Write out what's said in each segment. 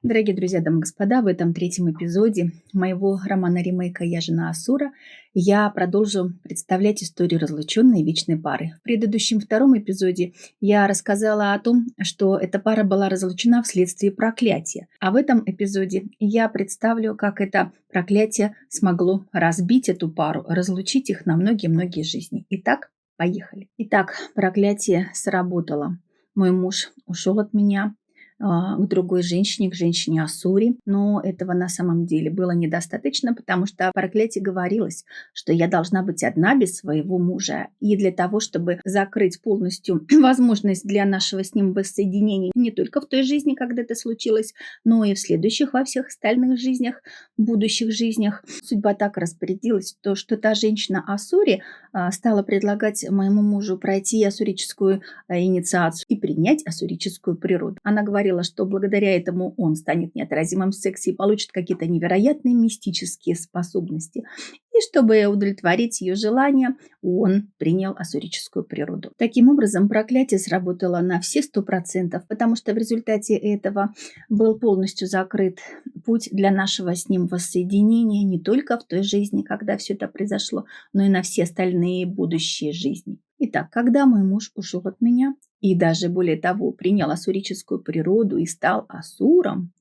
Дорогие друзья, дамы и господа, в этом третьем эпизоде моего романа-ремейка «Я жена Асура» я продолжу представлять историю разлученной вечной пары. В предыдущем втором эпизоде я рассказала о том, что эта пара была разлучена вследствие проклятия. А в этом эпизоде я представлю, как это проклятие смогло разбить эту пару, разлучить их на многие-многие жизни. Итак, поехали. Итак, проклятие сработало. Мой муж ушел от меня к другой женщине, к женщине Асури. Но этого на самом деле было недостаточно, потому что в проклятии говорилось, что я должна быть одна без своего мужа. И для того, чтобы закрыть полностью возможность для нашего с ним воссоединения не только в той жизни, когда это случилось, но и в следующих, во всех остальных жизнях, будущих жизнях, судьба так распорядилась, что та женщина Асури стала предлагать моему мужу пройти ассурическую инициацию и принять ассурическую природу. Она говорила, что благодаря этому он станет неотразимым в сексе и получит какие-то невероятные мистические способности. И чтобы удовлетворить ее желание, он принял ассурическую природу. Таким образом, проклятие сработало на все 100%, потому что в результате этого был полностью закрыт путь для нашего с ним воссоединения не только в той жизни, когда все это произошло, но и на все остальные будущие жизни. Итак, когда мой муж ушел от меня и даже более того принял ассурическую природу и стал асуром,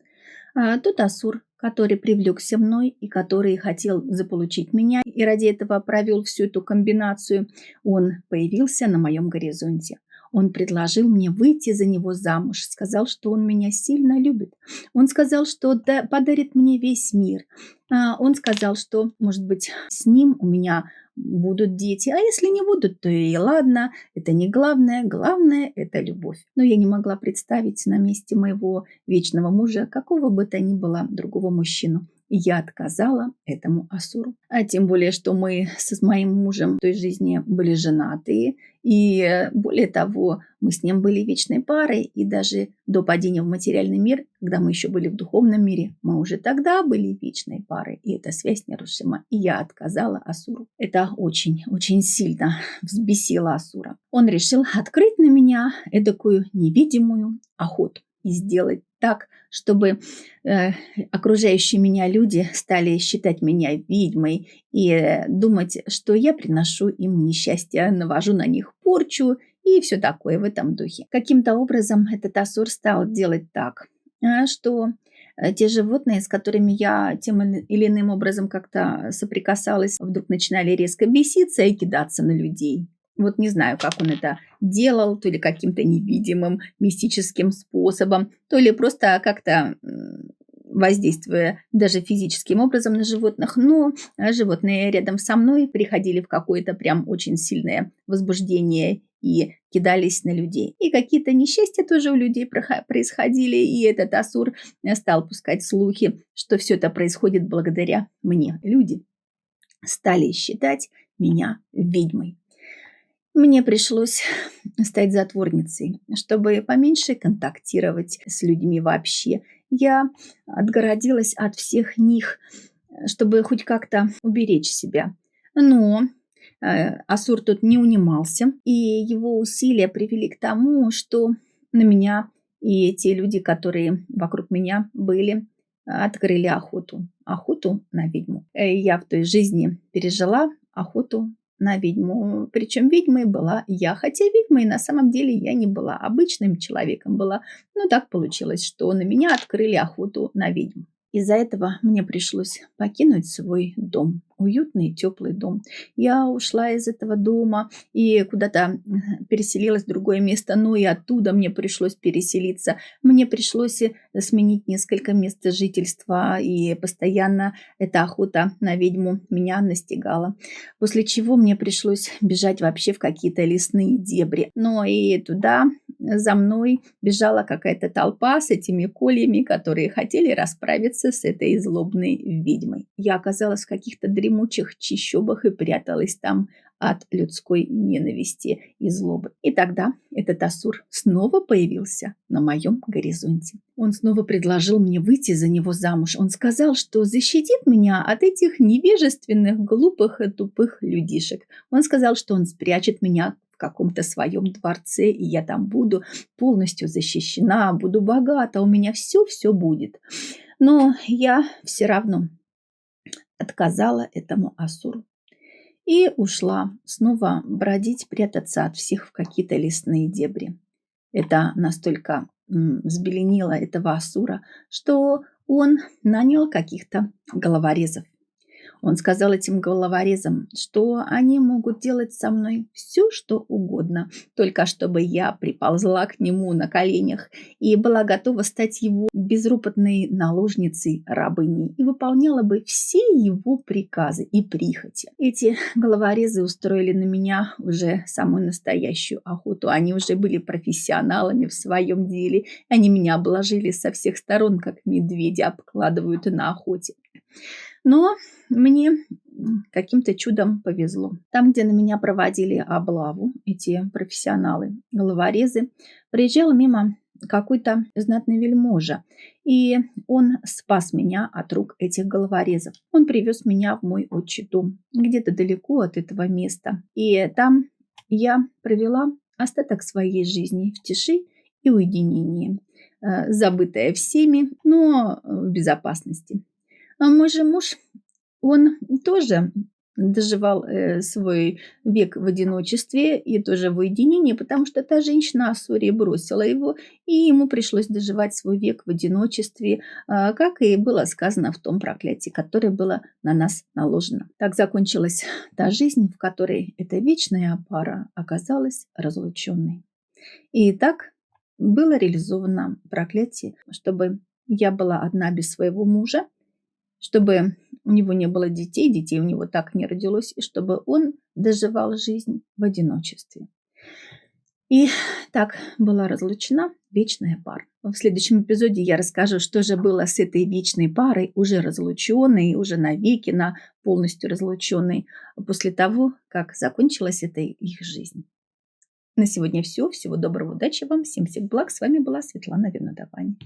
тот асур, который привлекся мной и который хотел заполучить меня и ради этого провел всю эту комбинацию, он появился на моем горизонте. Он предложил мне выйти за него замуж, сказал, что он меня сильно любит. Он сказал, что подарит мне весь мир. Он сказал, что, может быть, с ним у меня будут дети, а если не будут, то и ладно, это не главное, главное – это любовь. Но я не могла представить на месте моего вечного мужа какого бы то ни было другого мужчину. И я отказала этому асуру. А тем более, что мы с моим мужем в той жизни были женатые. И более того, мы с ним были вечной парой. И даже до падения в материальный мир, когда мы еще были в духовном мире, мы уже тогда были вечной парой. И эта связь нерушима. И я отказала асуру. Это очень сильно взбесило асура. Он решил открыть на меня эдакую невидимую охоту. И сделать так, чтобы окружающие меня люди стали считать меня ведьмой и думать, что я приношу им несчастье, навожу на них порчу и все такое в этом духе. Каким-то образом этот асур стал делать так, что те животные, с которыми я тем или иным образом как-то соприкасалась, вдруг начинали резко беситься и кидаться на людей. Вот не знаю, как он это делал, то ли каким-то невидимым мистическим способом, то ли просто как-то воздействуя даже физическим образом на животных. Но животные рядом со мной приходили в какое-то прям очень сильное возбуждение и кидались на людей. И какие-то несчастья тоже у людей происходили, и этот асур стал пускать слухи, что все это происходит благодаря мне. Люди стали считать меня ведьмой. Мне пришлось стать затворницей, чтобы поменьше контактировать с людьми вообще. Я отгородилась от всех них, чтобы хоть как-то уберечь себя. Но асур тут не унимался, и его усилия привели к тому, что на меня и те люди, которые вокруг меня были, открыли охоту. Охоту на ведьму. Я в той жизни пережила охоту на ведьму. Причем ведьмой была я. Хотя ведьмой на самом деле я не была. Обычным человеком была. Но так получилось, что на меня открыли охоту на ведьму. Из-за этого мне пришлось покинуть свой дом. Уютный, теплый дом. Я ушла из этого дома и куда-то переселилась в другое место, но и оттуда мне пришлось переселиться. Мне пришлось сменить несколько мест жительства, и постоянно эта охота на ведьму меня настигала. После чего мне пришлось бежать вообще в какие-то лесные дебри. Но и туда за мной бежала какая-то толпа с этими кольями, которые хотели расправиться с этой злобной ведьмой. Я оказалась в каких-то дремучих чащобах и пряталась там от людской ненависти и злобы. И тогда этот асур снова появился на моем горизонте. Он снова предложил мне выйти за него замуж. Он сказал, что защитит меня от этих невежественных, глупых и тупых людишек. Он сказал, что он спрячет меня в каком-то своем дворце, и я там буду полностью защищена, буду богата, у меня все будет. Но я все равно отказала этому Асуру и ушла снова бродить, прятаться от всех в какие-то лесные дебри. Это настолько взбеленило этого Асура, что он нанял каких-то головорезов. Он сказал этим головорезам, что они могут делать со мной все, что угодно, только чтобы я приползла к нему на коленях и была готова стать его безропотной наложницей, рабыней и выполняла бы все его приказы и прихоти. Эти головорезы устроили на меня уже самую настоящую охоту. Они уже были профессионалами в своем деле. Они меня обложили со всех сторон, как медведя обкладывают на охоте. Но мне каким-то чудом повезло. Там, где на меня проводили облаву, эти профессионалы, головорезы, приезжал мимо какой-то знатный вельможа, и он спас меня от рук этих головорезов. Он привез меня в мой отчий дом, где-то далеко от этого места. И там я провела остаток своей жизни в тиши и уединении, забытая всеми, но в безопасности. А мой же муж, он тоже доживал свой век в одиночестве и тоже в уединении, потому что та женщина Ассурия бросила его, и ему пришлось доживать свой век в одиночестве, как и было сказано в том проклятии, которое было на нас наложено. Так закончилась та жизнь, в которой эта вечная пара оказалась разлученной. И так было реализовано проклятие, чтобы я была одна без своего мужа, чтобы у него не было детей, детей у него так не родилось, и чтобы он доживал жизнь в одиночестве. И так была разлучена вечная пара. В следующем эпизоде я расскажу, что же было с этой вечной парой, уже разлученной, уже навеки, полностью разлученной, после того, как закончилась эта их жизнь. На сегодня все. Всего доброго, удачи вам, всем благ. С вами была Светлана Винодавани.